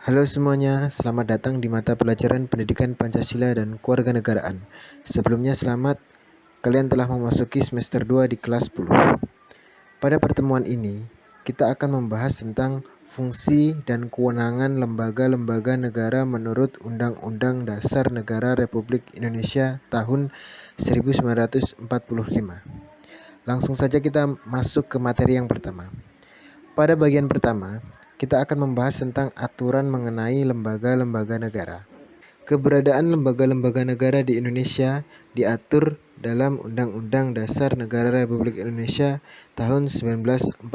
Halo semuanya, selamat datang di mata pelajaran Pendidikan Pancasila dan Kewarganegaraan. Sebelumnya selamat, kalian telah memasuki semester 2 di kelas 10. Pada pertemuan ini, kita akan membahas tentang fungsi dan kewenangan lembaga-lembaga negara menurut Undang-Undang Dasar Negara Republik Indonesia tahun 1945. Langsung saja kita masuk ke materi yang pertama. Pada bagian pertama, kita akan membahas tentang aturan mengenai lembaga-lembaga negara. Keberadaan lembaga-lembaga negara di Indonesia diatur dalam Undang-Undang Dasar Negara Republik Indonesia tahun 1945.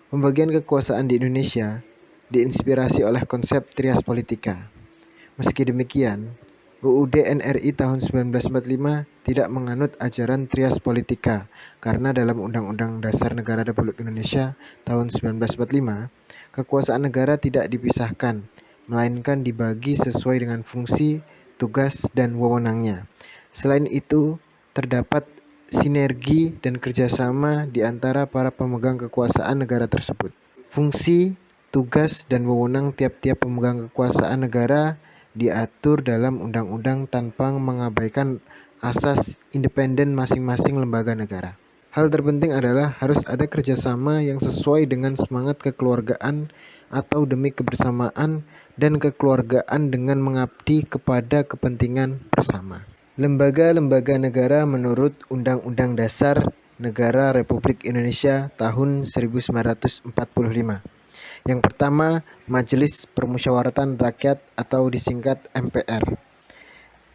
Pembagian kekuasaan di Indonesia diinspirasi oleh konsep trias politika. Meski demikian, UUD NRI tahun 1945 tidak menganut ajaran trias politika karena dalam Undang-Undang Dasar Negara Republik Indonesia tahun 1945, kekuasaan negara tidak dipisahkan, melainkan dibagi sesuai dengan fungsi, tugas, dan wewenangnya. Selain itu, terdapat sinergi dan kerjasama di antara para pemegang kekuasaan negara tersebut. Fungsi, tugas, dan wewenang tiap-tiap pemegang kekuasaan negara diatur dalam undang-undang tanpa mengabaikan asas independen masing-masing lembaga negara. Hal terpenting adalah harus ada kerjasama yang sesuai dengan semangat kekeluargaan atau demi kebersamaan dan kekeluargaan dengan mengabdi kepada kepentingan bersama. Lembaga-lembaga negara menurut Undang-Undang Dasar Negara Republik Indonesia tahun 1945. Yang pertama, Majelis Permusyawaratan Rakyat atau disingkat MPR.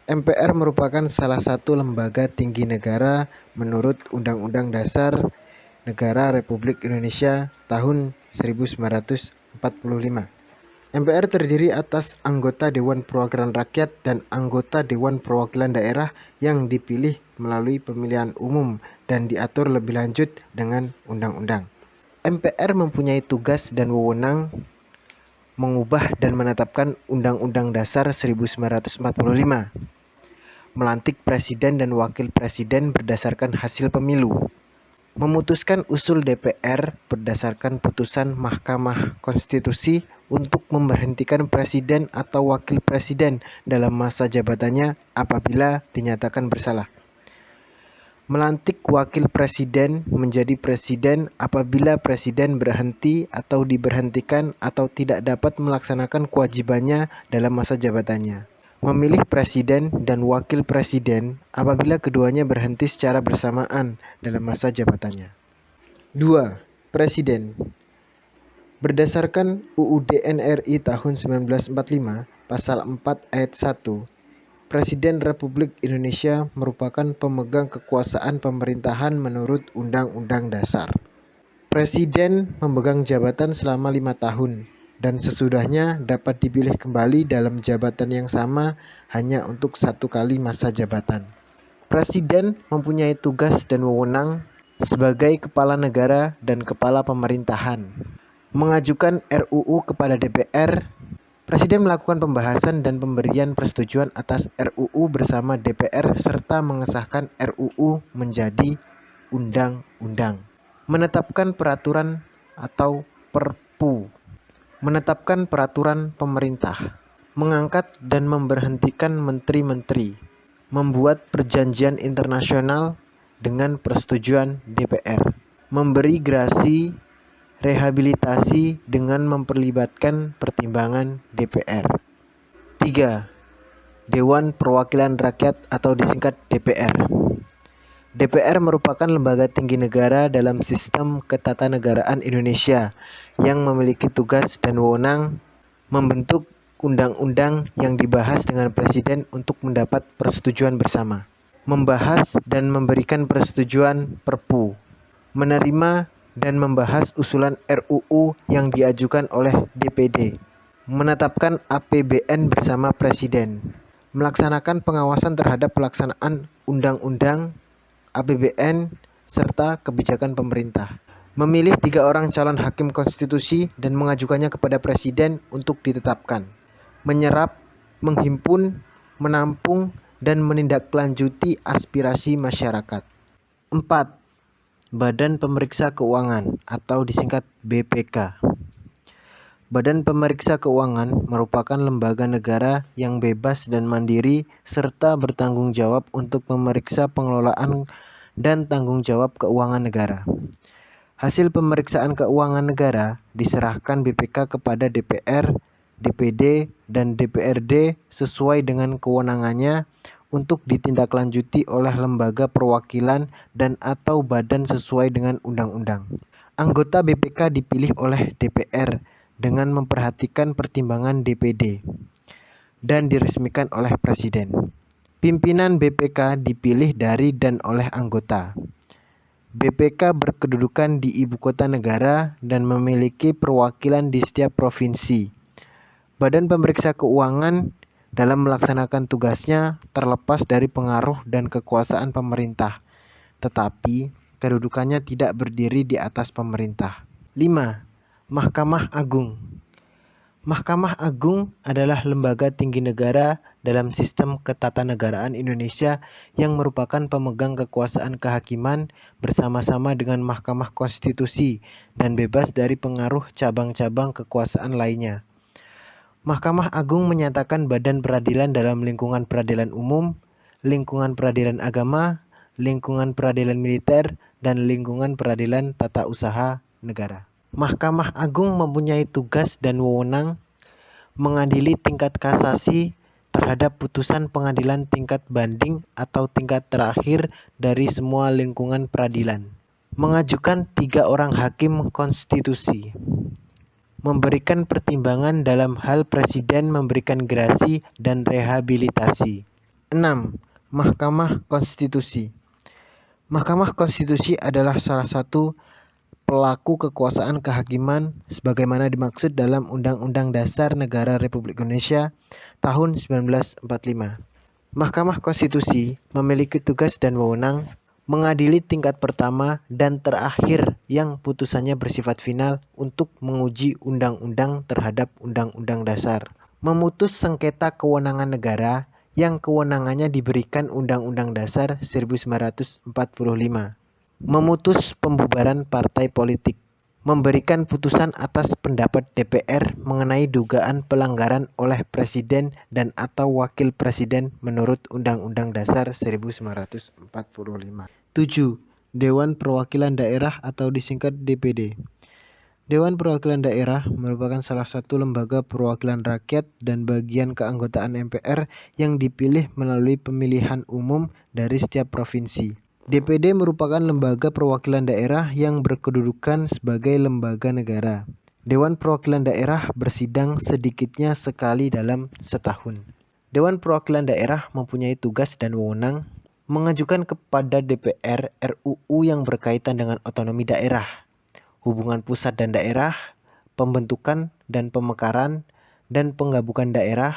MPR merupakan salah satu lembaga tinggi negara menurut Undang-Undang Dasar Negara Republik Indonesia tahun 1945. MPR terdiri atas anggota Dewan Perwakilan Rakyat dan anggota Dewan Perwakilan Daerah yang dipilih melalui pemilihan umum dan diatur lebih lanjut dengan undang-undang. MPR mempunyai tugas dan wewenang mengubah dan menetapkan Undang-Undang Dasar 1945, melantik presiden dan wakil presiden berdasarkan hasil pemilu, memutuskan usul DPR berdasarkan putusan Mahkamah Konstitusi untuk memberhentikan presiden atau wakil presiden dalam masa jabatannya apabila dinyatakan bersalah, melantik wakil presiden menjadi presiden apabila presiden berhenti atau diberhentikan atau tidak dapat melaksanakan kewajibannya dalam masa jabatannya, memilih presiden dan wakil presiden apabila keduanya berhenti secara bersamaan dalam masa jabatannya. 2. Presiden. Berdasarkan UUD NRI tahun 1945, pasal 4 ayat 1, Presiden Republik Indonesia merupakan pemegang kekuasaan pemerintahan menurut Undang-Undang Dasar. Presiden memegang jabatan selama 5 tahun dan sesudahnya dapat dipilih kembali dalam jabatan yang sama hanya untuk 1 kali masa jabatan. Presiden mempunyai tugas dan wewenang sebagai kepala negara dan kepala pemerintahan. Mengajukan RUU kepada DPR. Presiden melakukan pembahasan dan pemberian persetujuan atas RUU bersama DPR serta mengesahkan RUU menjadi undang-undang. Menetapkan peraturan atau Perpu. Menetapkan peraturan pemerintah. Mengangkat dan memberhentikan menteri-menteri. Membuat perjanjian internasional dengan persetujuan DPR. Memberi gerasi rehabilitasi dengan memperlibatkan pertimbangan DPR. 3. Dewan Perwakilan Rakyat atau disingkat DPR. DPR merupakan lembaga tinggi negara dalam sistem ketatanegaraan Indonesia yang memiliki tugas dan wewenang membentuk undang-undang yang dibahas dengan presiden untuk mendapat persetujuan bersama, membahas dan memberikan persetujuan Perpu, menerima dan membahas usulan RUU yang diajukan oleh DPD, menetapkan APBN bersama Presiden, melaksanakan pengawasan terhadap pelaksanaan undang-undang, APBN, serta kebijakan pemerintah, memilih 3 orang calon hakim konstitusi dan mengajukannya kepada Presiden untuk ditetapkan, menyerap, menghimpun, menampung, dan menindaklanjuti aspirasi masyarakat. 4. Badan Pemeriksa Keuangan atau disingkat BPK. Badan Pemeriksa Keuangan merupakan lembaga negara yang bebas dan mandiri serta bertanggung jawab untuk memeriksa pengelolaan dan tanggung jawab keuangan negara. Hasil pemeriksaan keuangan negara diserahkan BPK kepada DPR, DPD, dan DPRD sesuai dengan kewenangannya untuk ditindaklanjuti oleh lembaga perwakilan dan atau badan sesuai dengan undang-undang. Anggota BPK dipilih oleh DPR dengan memperhatikan pertimbangan DPD dan diresmikan oleh Presiden. Pimpinan BPK dipilih dari dan oleh anggota. BPK berkedudukan di ibu kota negara dan memiliki perwakilan di setiap provinsi. Badan Pemeriksa Keuangan dalam melaksanakan tugasnya terlepas dari pengaruh dan kekuasaan pemerintah, tetapi kedudukannya tidak berdiri di atas pemerintah. 5. Mahkamah Agung. Mahkamah Agung adalah lembaga tinggi negara dalam sistem ketatanegaraan Indonesia yang merupakan pemegang kekuasaan kehakiman bersama-sama dengan Mahkamah Konstitusi dan bebas dari pengaruh cabang-cabang kekuasaan lainnya. Mahkamah Agung menyatakan badan peradilan dalam lingkungan peradilan umum, lingkungan peradilan agama, lingkungan peradilan militer, dan lingkungan peradilan tata usaha negara. Mahkamah Agung mempunyai tugas dan wewenang mengadili tingkat kasasi terhadap putusan pengadilan tingkat banding atau tingkat terakhir dari semua lingkungan peradilan. Mengajukan 3 orang hakim konstitusi. Memberikan pertimbangan dalam hal Presiden memberikan gerasi dan rehabilitasi. 6. Mahkamah Konstitusi. Mahkamah Konstitusi adalah salah satu pelaku kekuasaan kehakiman sebagaimana dimaksud dalam Undang-Undang Dasar Negara Republik Indonesia tahun 1945. Mahkamah Konstitusi memiliki tugas dan wewenang mengadili tingkat pertama dan terakhir yang putusannya bersifat final untuk menguji undang-undang terhadap Undang-Undang Dasar. Memutus sengketa kewenangan negara yang kewenangannya diberikan Undang-Undang Dasar 1945. Memutus pembubaran partai politik, memberikan putusan atas pendapat DPR mengenai dugaan pelanggaran oleh Presiden dan atau Wakil Presiden menurut Undang-Undang Dasar 1945. 7. Dewan Perwakilan Daerah atau disingkat DPD. Dewan Perwakilan Daerah merupakan salah satu lembaga perwakilan rakyat dan bagian keanggotaan MPR yang dipilih melalui pemilihan umum dari setiap provinsi. DPD merupakan lembaga perwakilan daerah yang berkedudukan sebagai lembaga negara. Dewan Perwakilan Daerah bersidang sedikitnya sekali dalam setahun. Dewan Perwakilan Daerah mempunyai tugas dan wewenang mengajukan kepada DPR RUU yang berkaitan dengan otonomi daerah, hubungan pusat dan daerah, pembentukan dan pemekaran dan penggabukan daerah,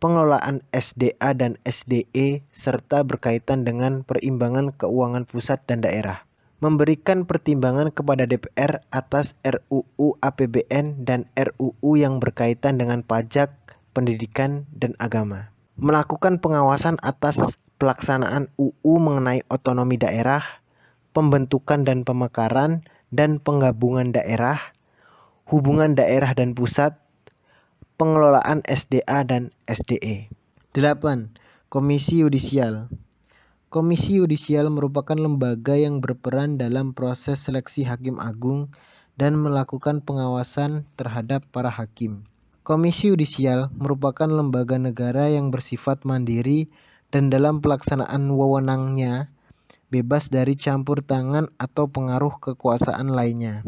pengelolaan SDA dan SDE, serta berkaitan dengan perimbangan keuangan pusat dan daerah. Memberikan pertimbangan kepada DPR atas RUU APBN dan RUU yang berkaitan dengan pajak, pendidikan, dan agama. Melakukan pengawasan atas pelaksanaan UU mengenai otonomi daerah, pembentukan dan pemekaran, dan penggabungan daerah, hubungan daerah dan pusat, pengelolaan SDA dan SDE. 8. Komisi Yudisial. Komisi Yudisial merupakan lembaga yang berperan dalam proses seleksi hakim agung dan melakukan pengawasan terhadap para hakim. Komisi Yudisial merupakan lembaga negara yang bersifat mandiri dan dalam pelaksanaan wewenangnya bebas dari campur tangan atau pengaruh kekuasaan lainnya.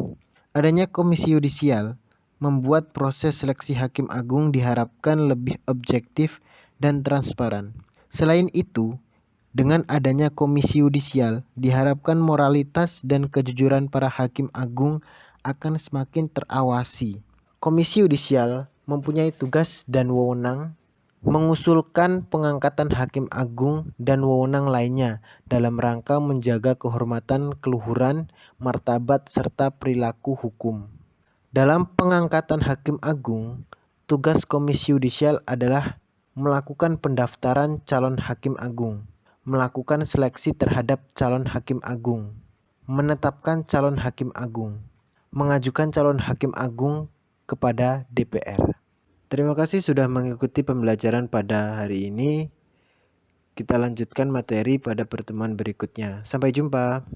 Adanya Komisi Yudisial membuat proses seleksi hakim agung diharapkan lebih objektif dan transparan. Selain itu, dengan adanya Komisi Yudisial, diharapkan moralitas dan kejujuran para hakim agung akan semakin terawasi. Komisi Yudisial mempunyai tugas dan wewenang mengusulkan pengangkatan hakim agung dan wewenang lainnya dalam rangka menjaga kehormatan, keluhuran, martabat, serta perilaku hukum. Dalam pengangkatan hakim agung, tugas Komisi Yudisial adalah melakukan pendaftaran calon hakim agung, melakukan seleksi terhadap calon hakim agung, menetapkan calon hakim agung, mengajukan calon hakim agung kepada DPR. Terima kasih sudah mengikuti pembelajaran pada hari ini. Kita lanjutkan materi pada pertemuan berikutnya. Sampai jumpa.